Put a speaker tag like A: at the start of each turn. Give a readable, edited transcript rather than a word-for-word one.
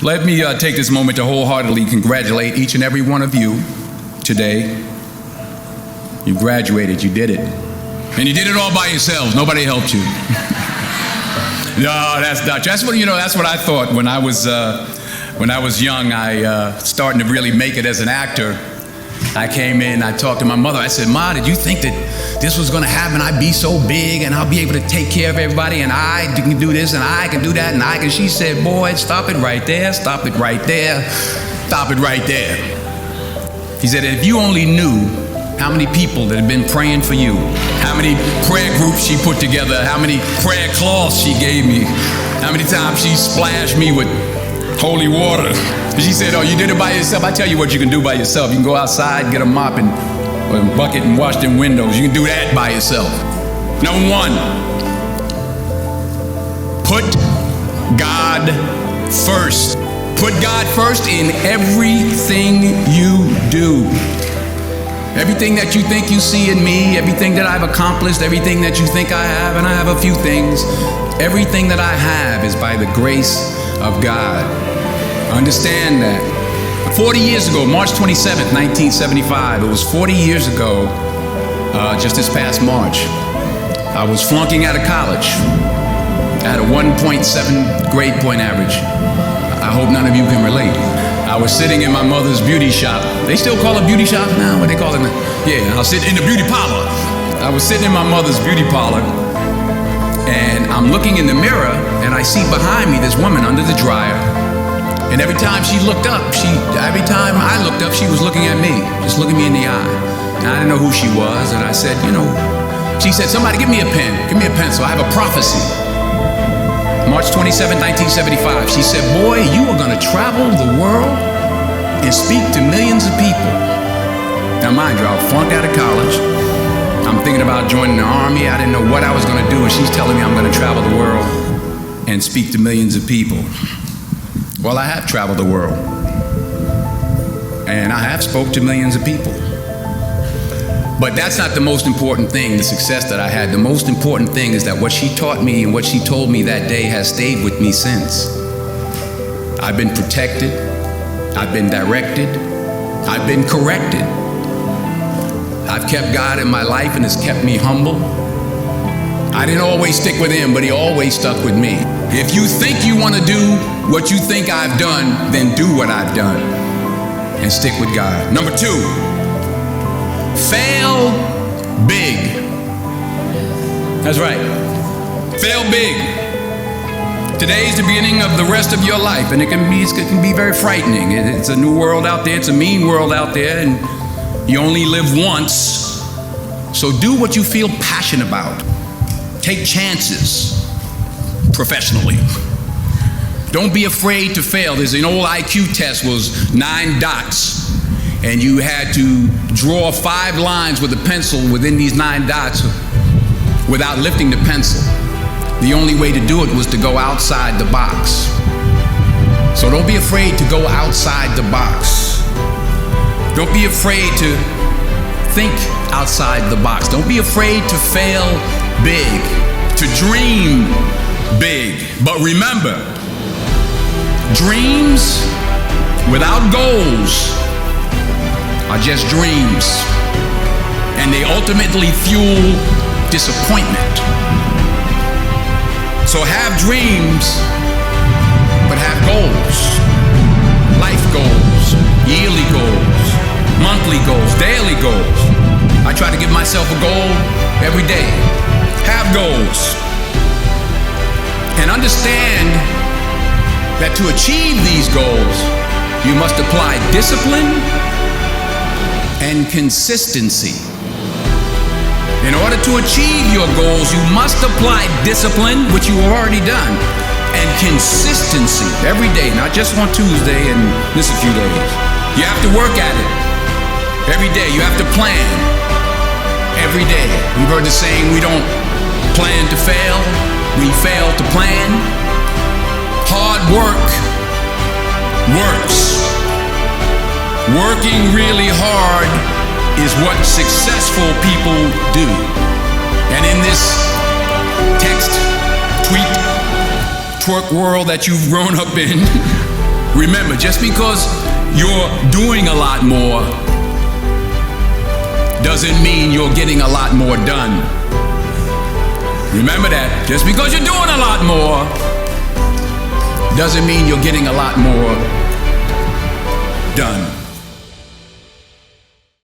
A: Let me take this moment to wholeheartedly congratulate each and every one of you today. You graduated, you did it. And you did it all by yourselves, nobody helped you. No, that's not true. That's what I thought when I was young. I starting to really make it as an actor. I came in, I talked to my mother. I said, Ma, did you think that this was going to happen? I'd be so big and I'll be able to take care of everybody and I can do this and I can do that and I can. She said, boy, stop it right there, stop it right there, stop it right there. He said, if you only knew how many people that have been praying for you, how many prayer groups she put together, how many prayer cloths she gave me, how many times she splashed me with holy water. She said, oh, you did it by yourself? I tell you what you can do by yourself. You can go outside, get a mop and a bucket and wash them windows. You can do that by yourself. Number one, put God first. Put God first in everything you do. Everything that you think you see in me, everything that I've accomplished, everything that you think I have, and I have a few things, everything that I have is by the grace of God. Understand that. 40 years ago, March 27th, 1975, it was 40 years ago, just this past March, I was flunking out of college. I had a 1.7 grade point average. I hope none of you can relate. I was sitting in my mother's beauty shop. They still call it beauty shop now? What they call it? Yeah, I was sitting in the beauty parlor. I was sitting in my mother's beauty parlor, and I'm looking in the mirror, and I see behind me this woman under the dryer. And every time she looked up, every time I looked up, she was looking at me, just looking me in the eye. And I didn't know who she was, and I said, she said, somebody give me a pen, give me a pencil, I have a prophecy. March 27, 1975, she said, boy, you are gonna travel the world and speak to millions of people. Now mind you, I flunked out of college. I'm thinking about joining the army. I didn't know what I was gonna do, and she's telling me I'm gonna travel the world and speak to millions of people. Well, I have traveled the world, and I have spoke to millions of people. But that's not the most important thing, the success that I had. The most important thing is that what she taught me and what she told me that day has stayed with me since. I've been protected, I've been directed, I've been corrected. I've kept God in my life and has kept me humble. I didn't always stick with him, but he always stuck with me. If you think you want to do what you think I've done, then do what I've done and stick with God. Number two, fail big. That's right. Fail big. Today is the beginning of the rest of your life, and it can be very frightening. It's a new world out there. It's a mean world out there, and you only live once. So do what you feel passionate about. Take chances professionally. Don't be afraid to fail. There's an old IQ test, was 9 dots, and you had to draw 5 lines with a pencil within these 9 dots without lifting the pencil. The only way to do it was to go outside the box. So don't be afraid to go outside the box. Don't be afraid to think outside the box. Don't be afraid to fail big, to dream big. But remember, dreams without goals are just dreams, and they ultimately fuel disappointment. So have dreams, but have goals. Life goals, yearly goals, monthly goals, daily goals. I try to give myself a goal every day. Have goals. And understand that to achieve these goals, you must apply discipline and consistency. In order to achieve your goals, you must apply discipline, which you have already done, and consistency every day, not just on Tuesday and this a few days. You have to work at it every day. You have to plan every day. You've heard the saying, we don't plan to fail, we fail to plan. Hard work works. Working really hard is what successful people do. And in this text, tweet, twerk world that you've grown up in, Remember, just because you're doing a lot more doesn't mean you're getting a lot more done. Remember that. Just because you're doing a lot more doesn't mean you're getting a lot more done.